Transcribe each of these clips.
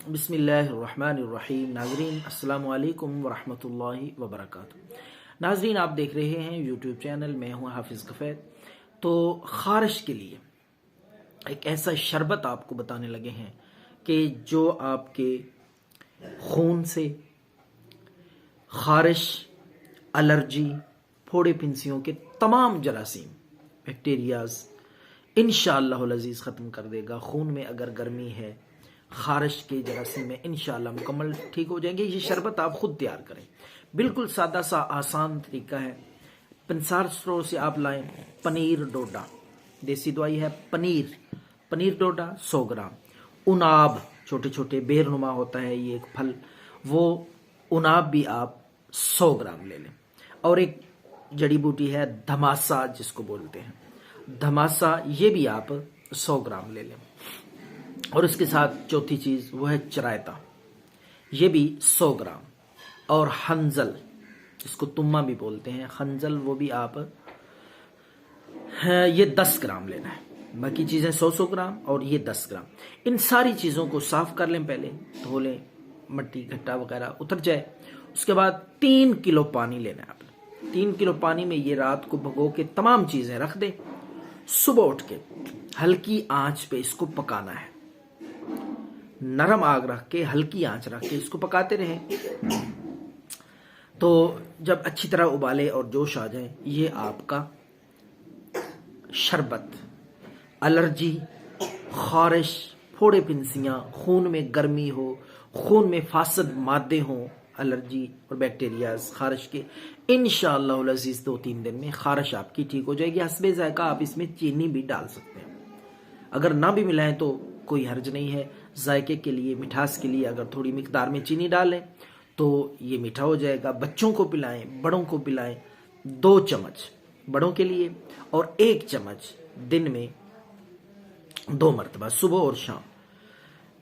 बिस्मिल्लाहिर्रहमानिर्रहीम। नाजरीन अस्सलामु अलैकुम वरहमतुल्लाहि वबरकातुहू। नाजरीन आप देख रहे हैं यूट्यूब चैनल, मैं हूं हाफिज़ गफ़ैर। तो ख़ारिश के लिए एक ऐसा शरबत आपको बताने लगे हैं कि जो आपके खून से ख़ारिश, एलर्जी, फोड़े फिंसियों के तमाम जरासीम, बैक्टीरियाज इंशाअल्लाहुल अज़ीज़ ख़त्म कर देगा। खून में अगर गर्मी है, ख़ारिश के जरासीम में इंशाअल्लाह मुकम्मल ठीक हो जाएंगे। ये शरबत आप खुद तैयार करें, बिल्कुल सादा सा आसान तरीका है। पंसार स्टोर से आप लाएं पनीर डोडा, देसी दवाई है। पनीर डोडा 100 ग्राम। उनाब, छोटे छोटे बेरनुमा होता है ये एक फल, वो उनाब भी आप 100 ग्राम ले लें। और एक जड़ी बूटी है धमासा, जिसको बोलते हैं धमासा, ये भी आप 100 ग्राम ले लें। और इसके साथ चौथी चीज वो है चरायता, ये भी 100 ग्राम। और हंजल, जिसको तुम्मा भी बोलते हैं, हंजल, वो भी आप ये 10 ग्राम लेना है। बाकी चीजें 100 ग्राम और ये 10 ग्राम। इन सारी चीजों को साफ कर लें, पहले धो लें, मट्टी घट्टा वगैरह उतर जाए। उसके बाद 3 किलो पानी लेना है आपने। 3 किलो पानी में ये रात को भिगो के तमाम चीजें रख दें। सुबह उठ के हल्की आंच पे इसको पकाना है। नरम आग रख के, हल्की आंच रख के इसको पकाते रहें। तो जब अच्छी तरह उबाले और जोश आ जाए, ये आपका शरबत एलर्जी, ख़ारिश, फोड़े फिंसियाँ, खून में गर्मी हो, खून में फासद मादे हों, एलर्जी और बैक्टीरियाज ख़ारिश के, इंशाअल्लाहुल अज़ीज़ 2-3 दिन में ख़ारिश आपकी ठीक हो जाएगी। हस्बे ज़ायक़ा आप इसमें चीनी भी डाल सकते हैं, अगर ना भी मिलाएं तो कोई हर्ज नहीं है। जायके के लिए, मिठास के लिए अगर थोड़ी मिकदार में चीनी डालें तो ये मीठा हो जाएगा। बच्चों को पिलाएं, बड़ों को पिलाएं। 2 चम्मच बड़ों के लिए और 1 चम्मच दिन में 2 मरतबा, सुबह और शाम।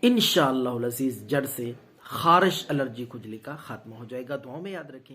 इंशाअल्लाहुल अज़ीज़ जड़ से ख़ारिश, एलर्जी, खुजली का खात्मा हो जाएगा। दुआओं में याद रखें।